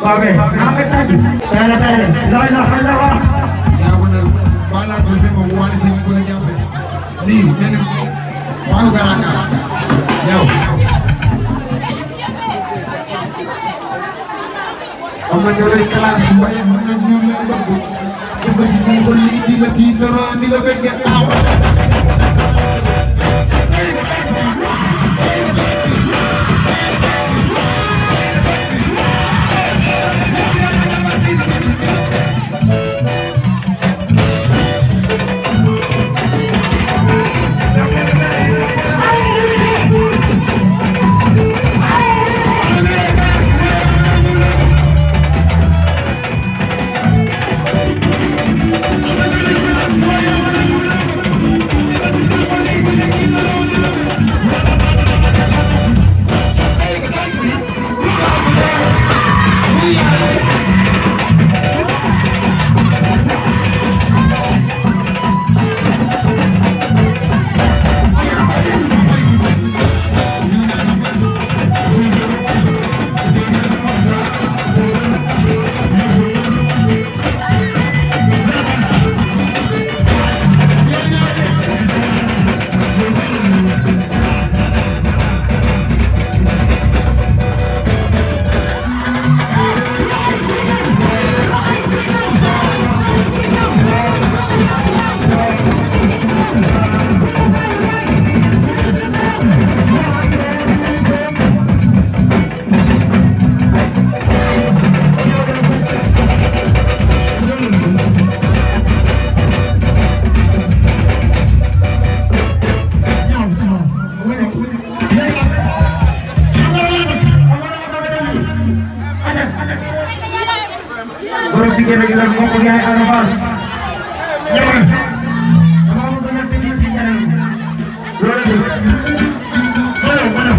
Oke, angkat lagi. Tele. La ilaha illallah. Ya benar. Bala ko be mo wali sey ko la japp. Ni men walu garaka. Yow. Amma do lay class waye man ñu la bëgg. Ko ci seen xol li di la tiitaro di la bëgg taw. Baru pikir lagi mau pergi naik arabas. Jangan. Kamu mau kena tinggi sekarang. Mana?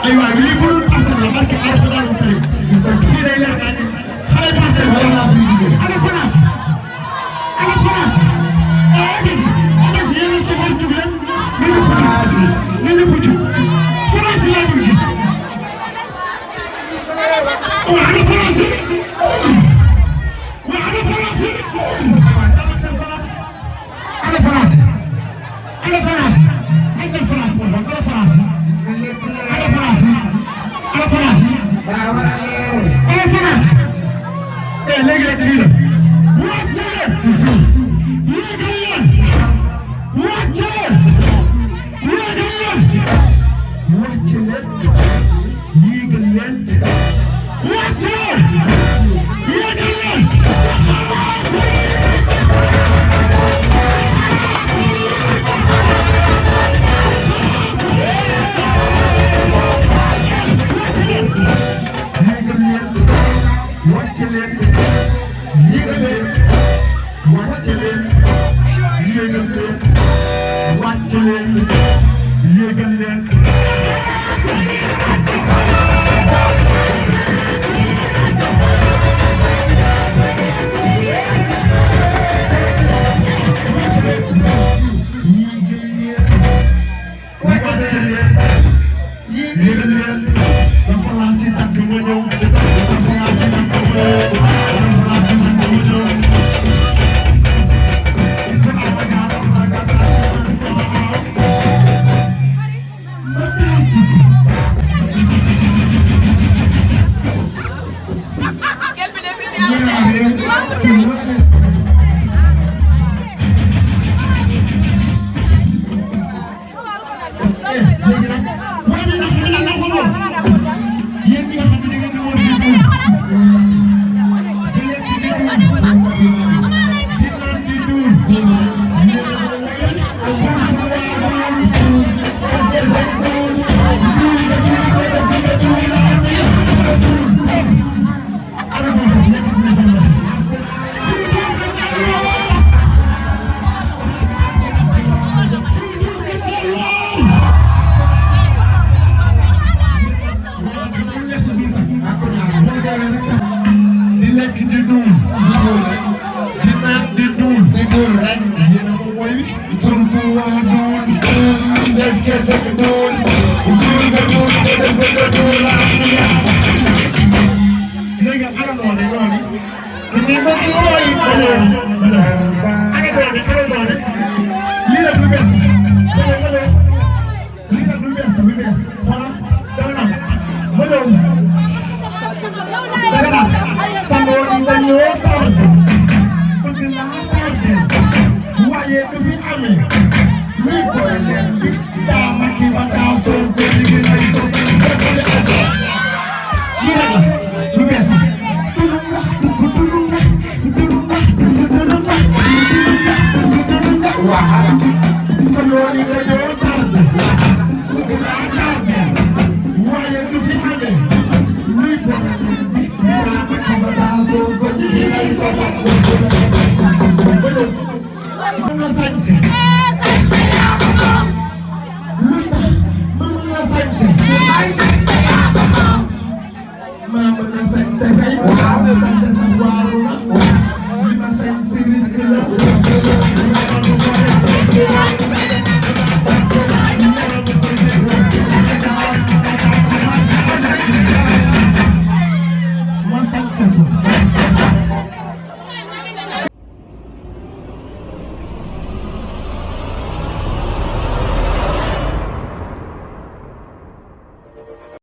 aywa lii bu dul parcelle la barke alxuraanu karim fii day leer naa ne xale parcelle la ana France ana France yéen a soxal jug leen ni ñu puccu France laa dul gis waa ana France waa ana France ana France ana France ana France moo fa ana France ana France ana France ana France léegi rek lii la wàcce leen si suuf yéegal leen wàcce leen yéegal leen wàcce leen yéegal leen wàcce leen yéegal leen Wow.